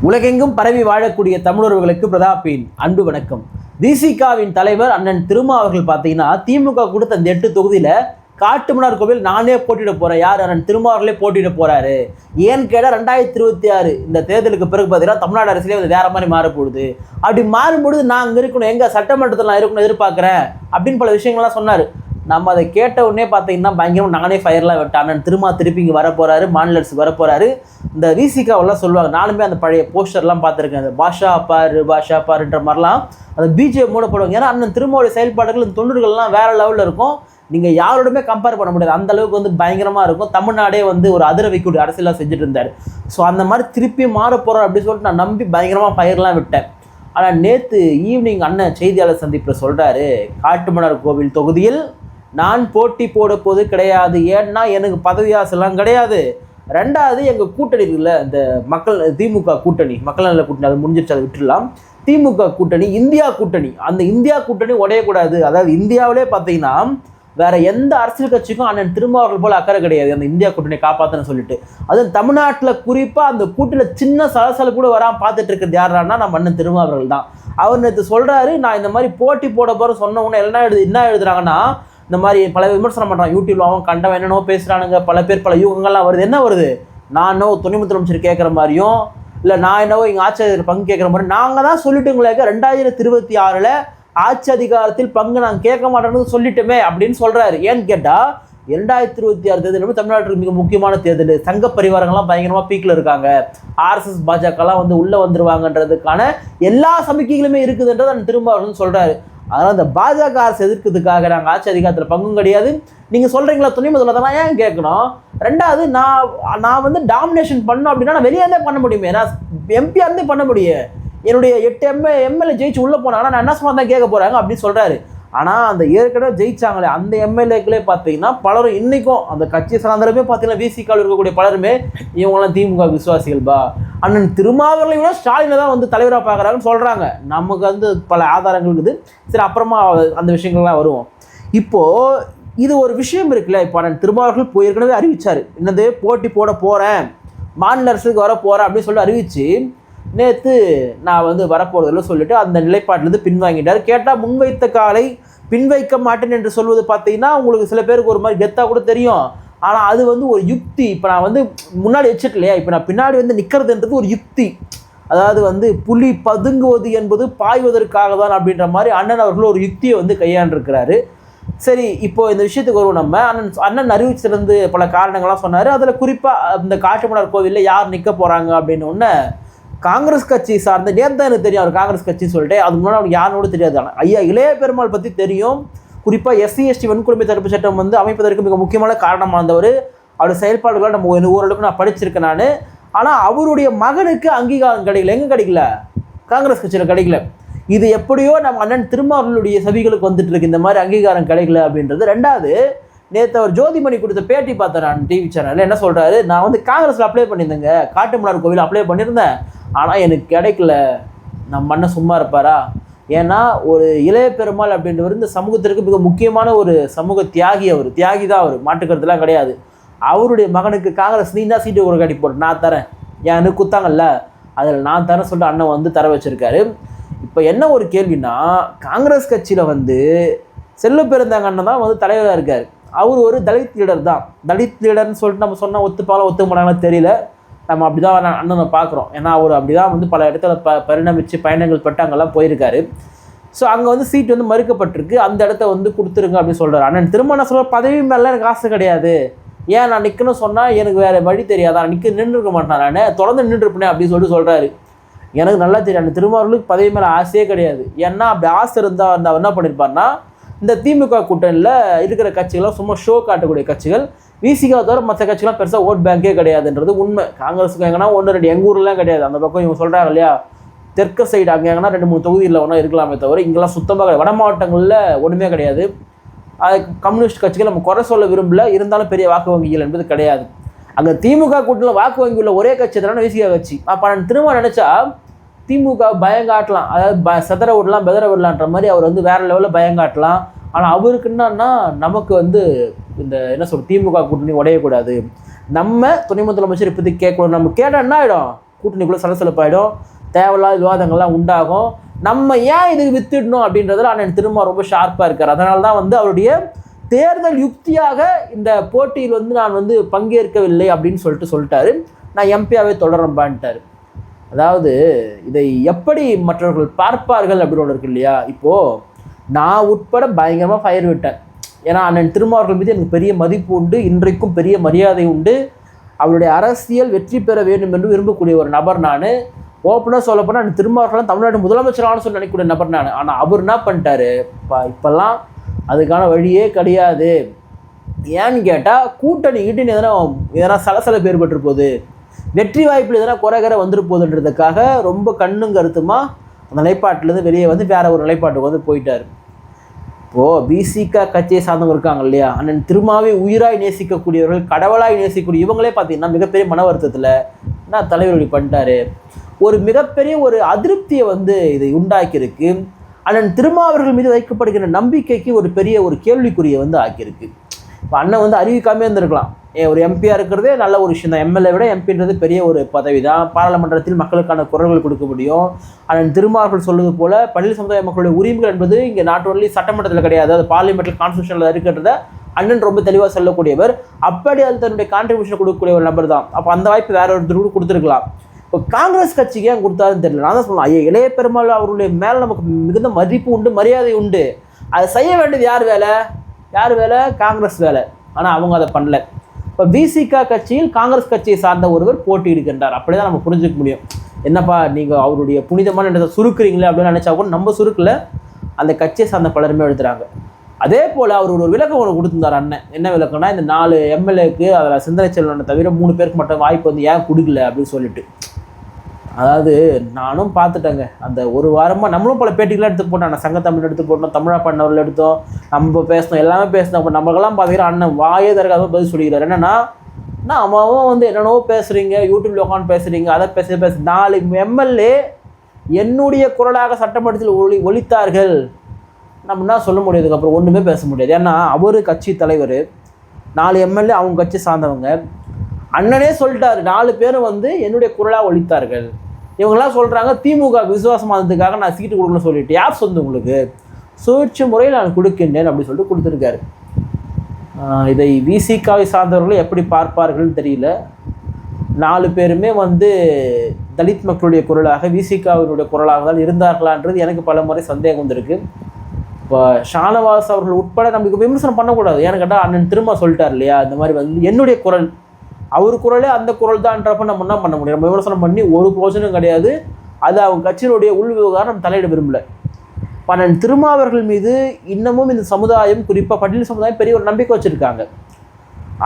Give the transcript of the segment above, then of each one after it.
உலகெங்கும் பரவி வாழக்கூடிய தமிழர்களுக்கு பிரதாப்பின் அன்பு வணக்கம். திசிகாவின் தலைவர் அண்ணன் திருமா அவர்கள் பார்த்தீங்கன்னா திமுக கொடுத்த அந்த 8 தொகுதியில் காட்டுமன்னார் கோவில் நானே போட்டியிட போகிறேன், யார் அண்ணன் திருமா அவர்களே போட்டியிட போகிறாரு. ஏன்னு கேட்டால் 2026 இந்த தேர்தலுக்கு பிறகு பார்த்தீங்கன்னா தமிழ்நாடு அரசியலே வந்து வேறு மாதிரி மாறப்போகுது. அப்படி மாறும்பொழுது நான் அங்கே இருக்கணும், எங்கள் சட்டமன்றத்தில் நான் இருக்கணும் எதிர்பார்க்குறேன் அப்படின்னு பல விஷயங்கள்லாம் சொன்னார். நம்ம அதை கேட்ட உடனே பார்த்தீங்கன்னா பயங்கரமாக நானே ஃபயர்லாம் விட்டேன். அண்ணன் திருமா திருப்பி இங்கே வரப்போகிறாரு, மாநில அரசுக்கு வரப்போகிறாரு. இந்த விசிகாவெல்லாம் சொல்லுவாங்க, நானுமே அந்த பழைய போஸ்டர்லாம் பார்த்துருக்கேன். அந்த பாஷா பாருன்ற மாதிரிலாம் அந்த பிஜே மூட போடுவாங்க. ஏன்னா அண்ணன் திருமாவுடைய செயல்பாடுகள் இந்த தொண்டர்கள்லாம் வேறு லெவலில் இருக்கும். நீங்கள் யாரோடுமே கம்பேர் பண்ண முடியாது, அந்த அளவுக்கு வந்து பயங்கரமாக இருக்கும். தமிழ்நாடே வந்து ஒரு அதிர வைக்கக்கூடிய அரசியலாக செஞ்சுட்டு இருந்தார். ஸோ அந்த மாதிரி திருப்பி மாற போகிறோம் அப்படின்னு சொல்லிட்டு நான் நம்பி பயங்கரமாக ஃபயர்லாம் விட்டேன். ஆனால் நேற்று ஈவினிங் அண்ணன் செய்தியாளர் சந்திப்பில் சொல்கிறாரு, காட்டுமன்னார் கோவில் தொகுதியில் நான் போட்டி போட போது கிடையாது. ஏன்னா எனக்கு பதவி ஆசைலாம் கிடையாது. ரெண்டாவது எங்கள் கூட்டணி இருக்குல்ல, இந்த திமுக கூட்டணி, மக்கள் நல கூட்டணி, அது முடிஞ்சிருச்சு, அதை விட்டுடலாம். திமுக கூட்டணி இந்தியா கூட்டணி, அந்த இந்தியா கூட்டணி உடையக்கூடாது. அதாவது இந்தியாவிலே பார்த்தீங்கன்னா வேற எந்த அரசியல் கட்சிக்கும் அண்ணன் திருமாவர்கள் போல் அக்கறை கிடையாது அந்த இந்தியா கூட்டணியை காப்பாற்றணும்னு சொல்லிட்டு. அதுவும் தமிழ்நாட்டில் குறிப்பாக அந்த கூட்டணியில் சின்ன சலசல கூட வராமல் பார்த்துட்டு இருக்கிறது யாரானா நம்ம அண்ணன் திருமாவர்கள் தான். அவர் நேற்று சொல்கிறாரு, நான் இந்த மாதிரி போட்டி போட போகிற சொன்ன உடனே என்ன எழுதுறாங்கன்னா, இந்த மாதிரி பல விமர்சனம் பண்ணுறான் யூடியூப்ல, அவன் கண்டவன் என்னென்னோ பேசுகிறானுங்க, பல பேர் பல யூகங்கள்லாம் வருது. என்ன வருது, நான் என்னவோ துணை முதலமைச்சர் கேட்குற மாதிரியும், இல்லை நான் என்னவோ எங்கள் ஆட்சியர் பங்கு கேட்குற மாதிரி. நாங்கள் தான் சொல்லிட்டுங்களேக்க 2026 ஆட்சி அதிகாரத்தில் பங்கு நாங்கள் கேட்க மாட்டோம்னு சொல்லிட்டோமே அப்படின்னு சொல்கிறாரு. ஏன்னு கேட்டால் 2026 தேர்தல் தமிழ்நாட்டுக்கு மிக முக்கியமான தேர்தல். சங்க பரிவாரங்கள்லாம் பயங்கரமாக பீக்கில் இருக்காங்க. RSS பாஜகலாம் வந்து உள்ளே வந்துருவாங்கன்றதுக்கான எல்லா சமிக்கைகளுமே இருக்குதுன்றது அந்த திரும்ப அவர்கள் சொல்கிறாரு. அதனால் அந்த பாஜக அரசு எதிர்க்கிறதுக்காக நாங்கள் ஆட்சி அதிகாரத்தில் பங்கும் கிடையாது. நீங்கள் சொல்கிறீங்களா துணை முதல்வர் தான் ஏன் கேட்கணும். ரெண்டாவது நான் வந்து டாமினேஷன் பண்ணோம் அப்படின்னா நான் வெளியே இருந்தே பண்ண முடியுமே, நான் எம்பியாக இருந்தே பண்ண முடியும். என்னுடைய 8 எம்எல்ஏ ஜெயிச்சு உள்ளே போனாங்கன்னா நான் என்ன சொன்னா தான் கேட்க போகிறாங்க அப்படின்னு சொல்கிறாரு. ஆனால் அந்த ஏற்கனவே ஜெயிச்சாங்களே அந்த எம்எல்ஏக்களே பார்த்தீங்கன்னா பலரும் இன்றைக்கும் அந்த கட்சி சார்ந்தரமே பார்த்தீங்கன்னா விசிகாவில் இருக்கக்கூடிய பலருமே இவங்களாம் திமுக விசுவாசிகள்பா, அண்ணன் திருமாவர்களை விட ஸ்டாலினை தான் வந்து தலைவராக பார்க்குறாங்கன்னு சொல்கிறாங்க. நமக்கு வந்து பல ஆதாரங்கள் இருக்குது. சரி, அப்புறமா அந்த விஷயங்கள்லாம் வருவோம். இப்போது இது ஒரு விஷயம் இருக்குல்ல, இப்போ அண்ணன் திருமாவர்கள் ஏற்கனவே அறிவிச்சார், என்னது போட்டி போட போகிறேன், மாநில அரசுக்கு வர போகிறேன் அப்படின்னு சொல்லி அறிவித்து நேற்று நான் வந்து வரப்போகிறதில்ல சொல்லிட்டு அந்த நிலைப்பாட்டிலேருந்து பின்வாங்கிட்டார். கேட்டால் முன்வைத்த காலை பின்வைக்க மாட்டேன் என்று சொல்வது பார்த்தீங்கன்னா உங்களுக்கு சில பேருக்கு ஒரு மாதிரி கெத்தாக கூட தெரியும். ஆனால் அது வந்து ஒரு யுக்தி. இப்போ நான் வந்து முன்னாடி வச்சுட்டு இல்லையா, இப்போ நான் பின்னாடி வந்து நிற்கிறதுன்றது ஒரு யுக்தி. அதாவது வந்து புலி பதுங்குவது என்பது பாய்வதற்காக தான் அப்படின்ற மாதிரி அண்ணன் அவர்கள் ஒரு யுக்தியை வந்து கையாண்டிருக்கிறாரு. சரி, இப்போ இந்த விஷயத்துக்கு வருவோம். நம்ம அண்ணன் அறிவிச்சிருந்து பல காரணங்கள்லாம் சொன்னார். அதில் குறிப்பாக இந்த காட்டுமன்னார் கோவிலில் யார் நிற்க போகிறாங்க அப்படின்னு ஒன்று காங்கிரஸ் கட்சி சார்ந்த நேர்தான் எனக்கு தெரியும், அவர் காங்கிரஸ் கட்சின்னு சொல்லிட்டு. அது முன்னாடி அவனுக்கு யாரோடு தெரியாது. ஆனால் ஐயா இளைய பெருமாள் பற்றி தெரியும். குறிப்பாக SC/ST வன்கொடுமை தடுப்பு சட்டம் வந்து அமைப்பதற்கு மிக முக்கியமான காரணமாக இருந்தவர். அவருடைய செயல்பாடுகளை நம்ம ஓரளவுக்கு நான் படிச்சிருக்கேன் நான். ஆனால் அவருடைய மகனுக்கு அங்கீகாரம் கிடைக்கல. எங்கே கிடைக்கல? காங்கிரஸ் கட்சியில் கிடைக்கல. இது எப்படியோ நம்ம அண்ணன் திருமாவர்களுடைய சபைகளுக்கு வந்துட்டு இருக்கு இந்த மாதிரி அங்கீகாரம் கிடைக்கல அப்படின்றது. ரெண்டாவது, நேற்று அவர் ஜோதிமணி கொடுத்த பேட்டி பார்த்தேன் நான் டிவி சேனலில். என்ன சொல்கிறாரு, நான் வந்து காங்கிரஸில் அப்ளை பண்ணியிருந்தேங்க, காட்டுமன்னார் கோவில் அப்ளை பண்ணியிருந்தேன், ஆனால் எனக்கு கிடைக்கல. நம்ம அண்ணன் சும்மா இருப்பாரா? ஏன்னா ஒரு இளைய பெருமாள் அப்படின்றவர் இந்த சமூகத்திற்கு மிக முக்கியமான ஒரு சமூக தியாகி. அவர் தியாகி தான், அவர் மாட்டுக்கிறதுலாம் கிடையாது. அவருடைய மகனுக்கு காங்கிரஸ் நீ தான் சீட்டு ஒரு கட்டி போட்டு நான் தரேன், எனக்கு குத்தாங்கல்ல, அதில் நான் தரேன் சொல்லிட்டு அண்ணன் வந்து தர வச்சுருக்காரு. இப்போ என்ன ஒரு கேள்வினா, காங்கிரஸ் கட்சியில் வந்து செல்ல பெருந்தாங்க அண்ணன் தான் வந்து தலைவராக இருக்கார். அவர் ஒரு தலித் லீடர் தான். தலித் லீடர்னு சொல்லிட்டு நம்ம சொன்னால் ஒத்துப்பாலும் ஒத்துக்க மாட்டாங்கன்னு தெரியல. நம்ம அப்படி தான் அண்ணனை பார்க்குறோம். ஏன்னா அவர் அப்படி தான் வந்து பல இடத்துல பரிணமித்து பயணங்கள் பட்டு அங்கெல்லாம் போயிருக்காரு. ஸோ அங்கே வந்து சீட் வந்து மறுக்கப்பட்டிருக்கு, அந்த இடத்த வந்து கொடுத்துருங்க அப்படின்னு சொல்கிறார். அண்ணன் திருமணம் சொல்கிற பதவி மேலே எனக்கு ஆசை கிடையாது, ஏன் நான் நிற்கணும்னு சொன்னால் எனக்கு வேறு வழி தெரியாதான், நின்றுருக்க மாட்டேன், நான் தொடர்ந்து நின்றுருப்பேன் அப்படின்னு சொல்லிட்டு சொல்கிறாரு. எனக்கு நல்லா தெரியும் அண்ணன் திருமாவர்களுக்கு பதவி மேலே ஆசையே கிடையாது. ஏன்னா அப்படி ஆசை இருந்தால் என்ன பண்ணியிருப்பார்னா, இந்த திமுக கூட்டணியில் இருக்கிற கட்சிகள்லாம் சும்மா ஷோ காட்டக்கூடிய கட்சிகள். விசிகா தவிர மற்ற கட்சிகள்லாம் பெருசாக ஓட் பேங்கே கிடையாதுன்றது உண்மை. காங்கிரஸுக்கு எங்கன்னா 1-2 எங்கள் ஊர்லாம் கிடையாது. அந்த பக்கம் இவங்க சொல்கிறாங்க இல்லையா, தெற்கு சைடு அங்கே எங்கன்னா 2-3 தொகுதியில் ஒன்றா இருக்கலாமே தவிர இங்கெல்லாம் சுத்தமாக கிடையாது. வட மாவட்டங்களில் ஒன்றுமே கிடையாது. அது கம்யூனிஸ்ட் கட்சிகள் நம்ம குறை சொல்ல விரும்பல, இருந்தாலும் பெரிய வாக்கு வங்கிகள் என்பது கிடையாது. அங்கே திமுக கூட்டணியில் வாக்கு வங்கி உள்ள ஒரே கட்சி தானே விசிகா கட்சி. அப்போ நான் திரும்ப நினச்சா திமுக பயங்காட்டலாம், அதாவது செதற விடலாம் பெதற விடலான்ற மாதிரி அவர் வந்து வேறு லெவலில் பயங்காட்டலாம். ஆனால் அவருக்கு என்னன்னா, நமக்கு வந்து இந்த திமுக கூட்டணி உடையக்கூடாது, நம்ம துணை முதலமைச்சர் இப்போதைக்கு கேட்கணும். நம்ம கேட்டால் என்ன ஆகிடும், கூட்டணிக்குள்ளே சலசலப்பாயிடும், தேவையில்லாத விவாதங்கள்லாம் உண்டாகும். நம்ம ஏன் இதுக்கு வித்துடணும் அப்படின்றதுல அண்ணன் திரும்ப ரொம்ப ஷார்ப்பாக இருக்கார். அதனால தான் வந்து அவருடைய தேர்தல் யுக்தியாக இந்த போட்டியில் வந்து நான் வந்து பங்கேற்கவில்லை அப்படின்னு சொல்லிட்டாரு. நான் எம்பியாவே தொடரம்பான்ட்டார். அதாவது இதை எப்படி மற்றவர்கள் பார்ப்பார்கள் அப்படின்னு ஒன்று இருக்கு இல்லையா. இப்போது நான் உட்பட பயங்கரமாக ஃபயர் விட்டேன். ஏன்னா அண்ணன் திருமாவர்கள் மீது எனக்கு பெரிய மதிப்பு உண்டு, இன்றைக்கும் பெரிய மரியாதை உண்டு. அவருடைய அரசியல் வெற்றி பெற வேண்டும் என்று விரும்பக்கூடிய ஒரு நபர் நான். ஓப்பனாக சொல்லப்போனால் அண்ணன் திருமாவர்கள்லாம் தமிழ்நாடு முதலமைச்சரானு சொல்லி நினைக்கக்கூடிய நபர் நான். ஆனால் அவர் என்ன பண்ணிட்டாரு, இப்போல்லாம் அதுக்கான வழியே கிடையாது. ஏன்னு கேட்டால் கூட்டணி எதனா சலசலப்பு ஏற்பட்டு போகுது, வெற்றி வாய்ப்பில் எதனா குறைகரை வந்துட்டு போகுதுன்றதுக்காக ரொம்ப கண்ணும் கருத்துமா அந்த நிலைப்பாட்டிலேருந்து வெளியே வந்து வேற ஒரு நிலைப்பாட்டுக்கு வந்து போயிட்டார். இப்போது பிசிக கட்சியை சார்ந்தவங்க இருக்காங்க இல்லையா, அண்ணன் திருமாவை உயிராய் நேசிக்கக்கூடியவர்கள், கடவுளாய் நேசிக்கக்கூடிய இவங்களே பார்த்தீங்கன்னா மிகப்பெரிய மன வருத்தத்தில் நான் தலைவர் இப்படி பண்ணிட்டாரு, ஒரு மிகப்பெரிய ஒரு அதிருப்தியை வந்து இதை உண்டாக்கியிருக்கு. அண்ணன் திருமாவர்கள் மீது வைக்கப்படுகிற நம்பிக்கைக்கு ஒரு பெரிய ஒரு கேள்விக்குறியை வந்து ஆக்கியிருக்கு. இப்போ அண்ணன் வந்து அறிவிக்காமே இருந்திருக்கலாம். ஒரு எம்பியாக இருக்கிறதே நல்ல ஒரு விஷயம் தான். எம்எல்ஏ விட எம்பின்றது பெரிய ஒரு பதவி தான். பாராளுமன்றத்தில் மக்களுக்கான குரல்கள் கொடுக்க முடியும். அண்ணன் திருமாவர்கள் சொல்வது போல பள்ளியில் சமுதாய மக்களுடைய உரிமைகள் என்பது இங்கே நாட்டு ஒன்லி சட்டமன்றத்தில் கிடையாது, அது பார்லிமெண்ட்டில் கான்ஸ்டியூஷனில் இருக்கிறத அண்ணன் ரொம்ப தெளிவாக சொல்லக்கூடியவர். அப்படி அது தன்னுடைய கான்ட்ரிபியூஷன் கொடுக்கக்கூடிய ஒரு நபர் தான். அப்போ அந்த வாய்ப்பு வேற ஒருத்தர் கொடுத்துருக்கலாம். இப்போ காங்கிரஸ் கட்சிக்கு ஏன் கொடுத்தாருன்னு தெரியல. நான் தான் சொல்லலாம், இளைய பெருமாள் அவருடைய மேலே நமக்கு மிகுந்த மதிப்பு உண்டு, மரியாதை உண்டு. அதை செய்ய வேண்டியது யார் வேலை? காங்கிரஸ் வேலை. ஆனால் அவங்க அதை பண்ணல. இப்போ பிசிக கட்சியில் காங்கிரஸ் கட்சியை சார்ந்த ஒருவர் போட்டியிடுகின்றார். அப்படி தான் நம்ம புரிஞ்சுக்க முடியும். என்னப்பா நீங்கள் அவருடைய புனிதமான இடத்தை சுருக்குறீங்களே அப்படின்னு நினச்சா கூட நம்ம சுருக்கில் அந்த கட்சியை சார்ந்த பலருமே எழுதுறாங்க. அதே போல் அவர் ஒரு விளக்கம் ஒன்று கொடுத்துருந்தார் அண்ணன். என்ன விளக்கம்னா, இந்த 4 எம்எல்ஏக்கு அதில் சிந்தனை செல்வனை தவிர 3 பேருக்கு மட்டும் வாய்ப்பு வந்து ஏன் கொடுக்கல அப்படின்னு சொல்லிட்டு. அதாவது நானும் பார்த்துட்டேங்க. அந்த ஒரு வாரமாக நம்மளும் பல பேட்டிகளாக எடுத்து போட்டோம். நான் சங்கத்தமிழ் எடுத்து போட்டோம், தமிழா பண்ணவர்கள் எடுத்தோம், நம்ம பேசினோம், எல்லாமே பேசினோம். அப்போ நம்மளுக்கெல்லாம் பார்த்தீங்கன்னா அண்ணன் வாயே தரக்காக பதில் சொல்லிக்கிறார். என்னென்னா, அவன் வந்து என்னென்னவோ பேசுகிறீங்க, யூடியூப்ல உட்காந்து பேசுகிறீங்க, அதை பேச 4 எம்எல்ஏ என்னுடைய குரலாக சட்டமன்றத்தில் ஒலித்தார்கள். நம்ம என்ன சொல்ல முடியாது, அப்புறம் ஒன்றுமே பேச முடியாது. ஏன்னா அவர் கட்சி தலைவர், 4 எம்எல்ஏ அவங்க கட்சி சார்ந்தவங்க. அண்ணனே சொல்லிட்டாரு, 4 பேரும் வந்து என்னுடைய குரலாக ஒலித்தார்கள். இவங்கெல்லாம் சொல்கிறாங்க திமுக விசுவாசமானதுக்காக நான் சீட்டு கொடுக்கணும்னு சொல்லிட்டு. யார் சொந்த உங்களுக்கு? சுழற்சி முறையில் நான் கொடுக்கின்றேன் அப்படின்னு சொல்லிட்டு கொடுத்துருக்காரு. இதை விசிகாவை சார்ந்தவர்களும் எப்படி பார்ப்பார்கள்னு தெரியல. 4 பேருமே வந்து தலித் மக்களுடைய குரலாக, விசிகாவினுடைய குரலாக தான் இருந்தார்களான்றது எனக்கு பல முறை சந்தேகம் வந்திருக்கு. இப்போ ஷானவாஸ் அவர்கள் உட்பட நமக்கு விமர்சனம் பண்ணக்கூடாது. ஏன்னு கேட்டால் அண்ணன் திரும்ப சொல்லிட்டார் இல்லையா, இந்த மாதிரி வந்து என்னுடைய குரல், அவர் குரலே அந்த குரல் தான்றப்ப நம்ம என்ன பண்ண முடியும்? நம்ம விமர்சனம் பண்ணி ஒரு பிரோஜனம் கிடையாது. அது அவங்க கட்சியினுடைய உள் விவகாரம் நம்ம தலையிட விரும்பல. அண்ணன் திருமாவர்கள் மீது இன்னமும் இந்த சமுதாயம், குறிப்பாக பட்டியல் சமுதாயம் பெரிய ஒரு நம்பிக்கை வச்சுருக்காங்க.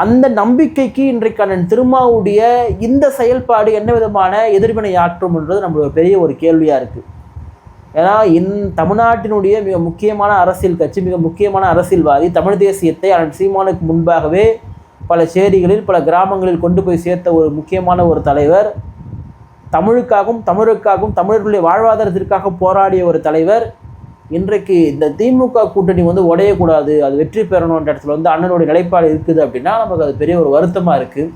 அந்த நம்பிக்கைக்கு இன்றைக்கு அண்ணன் திருமாவுடைய இந்த செயல்பாடு என்ன விதமான எதிர்வினை ஆற்றும்ன்றது நம்மளுடைய பெரிய ஒரு கேள்வியாக இருக்குது. ஏன்னா தமிழ்நாட்டினுடைய மிக முக்கியமான அரசியல் கட்சி, மிக முக்கியமான அரசியல்வாதி, தமிழ் தேசியத்தை அண்ணன் சீமானுக்கு முன்பாகவே பல சேரிகளில் பல கிராமங்களில் கொண்டு போய் சேர்த்த ஒரு முக்கியமான ஒரு தலைவர், தமிழுக்காகவும் தமிழர்களுடைய வாழ்வாதாரத்திற்காக போராடிய ஒரு தலைவர். இன்றைக்கு இந்த திமுக கூட்டணி வந்து உடையக்கூடாது, அது வெற்றி பெறணுன்ற இடத்துல வந்து அண்ணனுடைய நிலைப்பாடு இருக்குது அப்படின்னா நமக்கு அது பெரிய ஒரு வருத்தமாக இருக்குது.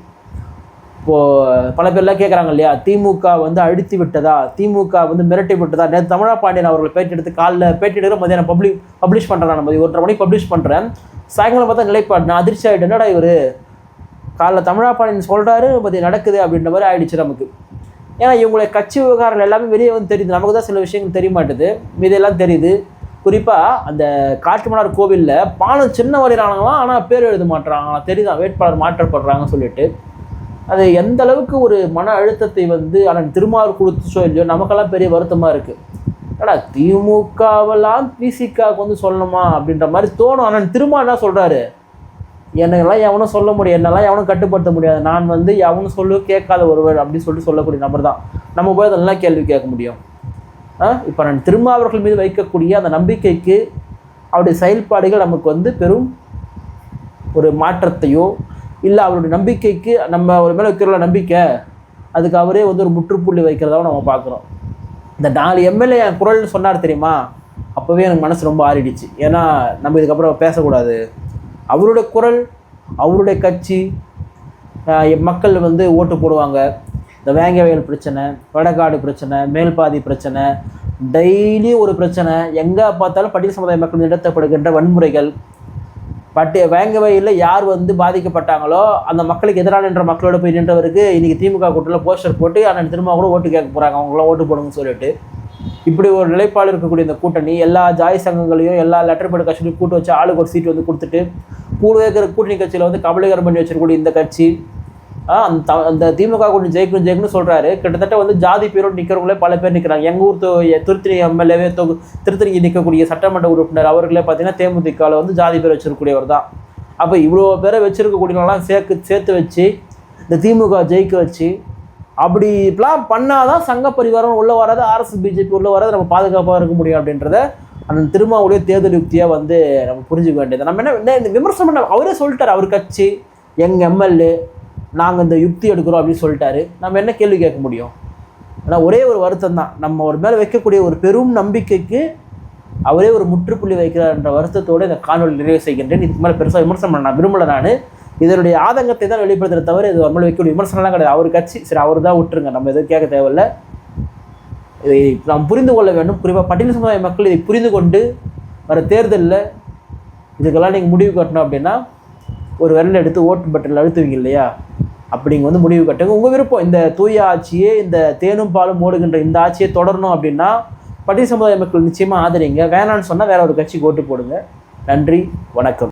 இப்போது பல பேர்லாம் கேட்குறாங்க இல்லையா, திமுக வந்து அழித்து விட்டதா, திமுக வந்து மிரட்டி விட்டதா. நேற்று தமிழா பாண்டியன் அவர்கள் பேட்டி எடுத்து காலைல பேட்டி எடுக்கிற மதியானம் பப்ளிஷ் பண்ணுறேன். நம்ம 1:30 மணிக்கு பப்ளிஷ் பண்ணுறேன். சாயங்காலம் பார்த்தா நிலைப்பாடு நான் அதிர்ச்சி ஆகிட்டேன். என்னடா இவர் காலைல தமிழா பாண்டியன் சொல்கிறாரு, மதியம் நடக்குது அப்படின்ற மாதிரி ஆகிடுச்சு நமக்கு. ஏன்னா இவங்களுடைய கட்சி விவகாரங்கள் எல்லாமே வெளியே வந்து தெரியுது. நமக்கு தான் சில விஷயங்கள் தெரிய மாட்டுது, மீதெல்லாம் தெரியுது. குறிப்பாக அந்த காட்டுமன்னார் கோவிலில் பாலம் சின்ன வரையிறாங்களாம், ஆனால் பேர் எழுத மாட்டுறாங்களாம், தெரியுதான் வேட்பாளர் மாற்றப்படுறாங்கன்னு சொல்லிட்டு. அது எந்த அளவுக்கு ஒரு மன அழுத்தத்தை வந்து அண்ணன் திருமாவூர் கொடுத்துச்சோ இல்லையோ, நமக்கெல்லாம் பெரிய வருத்தமாக இருக்குது. ஏடா திமுகவெல்லாம் பிசிகாவுக்கு வந்து சொல்லணுமா அப்படின்ற மாதிரி தோணும். அண்ணன் திருமா என்ன சொல்கிறாரு, என்னெல்லாம் எவனும் சொல்ல முடியும், என்னெல்லாம் எவனும் கட்டுப்படுத்த முடியாது, நான் வந்து எவனும் கேட்காத ஒருவர் அப்படின்னு சொல்லிட்டு சொல்லக்கூடிய நபர் தான். நம்ம போய் அதெல்லாம் கேள்வி கேட்க முடியும். இப்போ நான் திருமாவர்கள் மீது வைக்கக்கூடிய அந்த நம்பிக்கைக்கு அவருடைய செயல்பாடுகள் நமக்கு வந்து பெரும் ஒரு மாற்றத்தையோ இல்லை அவருடைய நம்பிக்கைக்கு நம்ம ஒரு மேலே வைக்கிற நம்பிக்கை அதுக்கு அவரே வந்து ஒரு முற்றுப்புள்ளி வைக்கிறதாவும் நம்ம பார்க்குறோம். இந்த 4 எம்எல்ஏ என் குரல்னு சொன்னார் தெரியுமா, அப்போவே எனக்கு மனசு ரொம்ப ஆறிடுச்சு. ஏன்னா நம்ம இதுக்கப்புறம் பேசக்கூடாது. அவருடைய குரல், அவருடைய கட்சி, மக்கள் வந்து ஓட்டு போடுவாங்க. இந்த வேங்க வயல் பிரச்சனை, வடகாடு பிரச்சனை, மேல்பாதி பிரச்சனை, டெய்லி ஒரு பிரச்சனை, எங்கே பார்த்தாலும் பட்டியல் சமுதாய மக்கள் நடத்தப்படுகின்ற வன்முறைகள். வேங்க வயலில் யார் வந்து பாதிக்கப்பட்டாங்களோ அந்த மக்களுக்கு எதிரான நின்ற மக்களோட போய் நின்றவருக்கு இன்றைக்கி திமுக கூட்டத்தில் போஸ்டர் போட்டு அண்ணன் திரும்ப கூட ஓட்டு கேட்க போகிறாங்க, அவங்களாம் ஓட்டு போடுங்கன்னு சொல்லிட்டு. இப்படி ஒரு நிலைப்பாடு இருக்கக்கூடிய இந்த கூட்டணி எல்லா ஜாய் சங்கங்களையும் எல்லா லெட்டர் பேட் கட்சிகளையும் கூட்டு வச்சு ஆளுக்கு ஒரு சீட் வந்து கொடுத்துட்டு கூட இருக்கிற கூட்டணி கட்சியில் வந்து கபலீகரம் பண்ணி வச்சிருக்கக்கூடிய இந்த கட்சி அந்த திமுக கூட்டணி ஜெயிக்கணும்னு சொல்கிறாரு. கிட்டத்தட்ட வந்து ஜாதி பேரோடு நிற்கிறவங்களே பல பேர் நிற்கிறாங்க. எங்கள் ஊர் திருத்தணி எம்எல்ஏவே திருத்தணிக்கு நிற்கக்கூடிய சட்டமன்ற உறுப்பினர் அவர்களே பார்த்தீங்கன்னா தேமுதிகவில் வந்து ஜாதி பேர் வச்சிருக்கக்கூடியவர் தான். அப்போ இவ்வளோ பேரை வச்சிருக்கக்கூடியவங்களாம் சேர்த்து வச்சு இந்த திமுக ஜெயிக்க வச்சு அப்படி இப்பெல்லாம் பண்ணாதான் சங்க பரிவாரம் உள்ள வராது, ஆர்எஸ்எஸ் பிஜேபி உள்ள வராது, நம்ம பாதுகாப்பாக இருக்க முடியும் அப்படின்றத அந்த திருமாவுடைய தேர்தல் யுக்தியாக வந்து நம்ம புரிஞ்சுக்க வேண்டியது. நம்ம என்ன இந்த விமர்சனம் பண்ண அவரே சொல்லிட்டார், அவர் கட்சி எங்கள் எம்எல்ஏ நாங்கள் இந்த யுக்தி எடுக்கிறோம் அப்படின்னு சொல்லிட்டாரு. நம்ம என்ன கேள்வி கேட்க முடியும்? ஆனால் ஒரே ஒரு வருத்தம் தான், நம்ம ஒரு மேலே வைக்கக்கூடிய ஒரு பெரும் நம்பிக்கைக்கு அவரே ஒரு முற்றுப்புள்ளி வைக்கிறார் என்ற வருத்தத்தோடு இந்த காணொலி நிறைவு செய்கின்றேன். இதுக்கு மேலே பெருசாக விமர்சனம் பண்ண நான் விரும்பலை. நான் இதனுடைய ஆதங்கத்தை தான் வெளிப்படுத்துகிற தவிர இது நம்மளை வைக்கக்கூடிய விமர்சனம்லாம் கிடையாது. அவர் கட்சி சரி, அவர் தான் விட்டுருங்க, நம்ம எதுவும் கேட்க தேவையில்லை. இதை நாம் புரிந்து கொள்ள வேண்டும். குறிப்பாக பட்டியல் சமுதாய மக்கள் இதை புரிந்து கொண்டு வர தேர்தலில் இதுக்கெல்லாம் நீங்கள் முடிவு கட்டணும் அப்படின்னா ஒரு விரல் எடுத்து ஓட்டு பட்டனில் அழுத்துவீங்க இல்லையா, அப்படிங்க வந்து முடிவு கட்டுங்க. உங்கள் விருப்பம் இந்த தூய ஆட்சியே, இந்த தேனும் பாலும் ஓடுகின்ற இந்த ஆட்சியை தொடரணும் அப்படின்னா பட்டியல் சமுதாய மக்கள் நிச்சயமாக ஆதரிங்க. வேணான்னு சொன்னால் வேற ஒரு கட்சிக்கு ஓட்டு போடுங்க. நன்றி, வணக்கம்.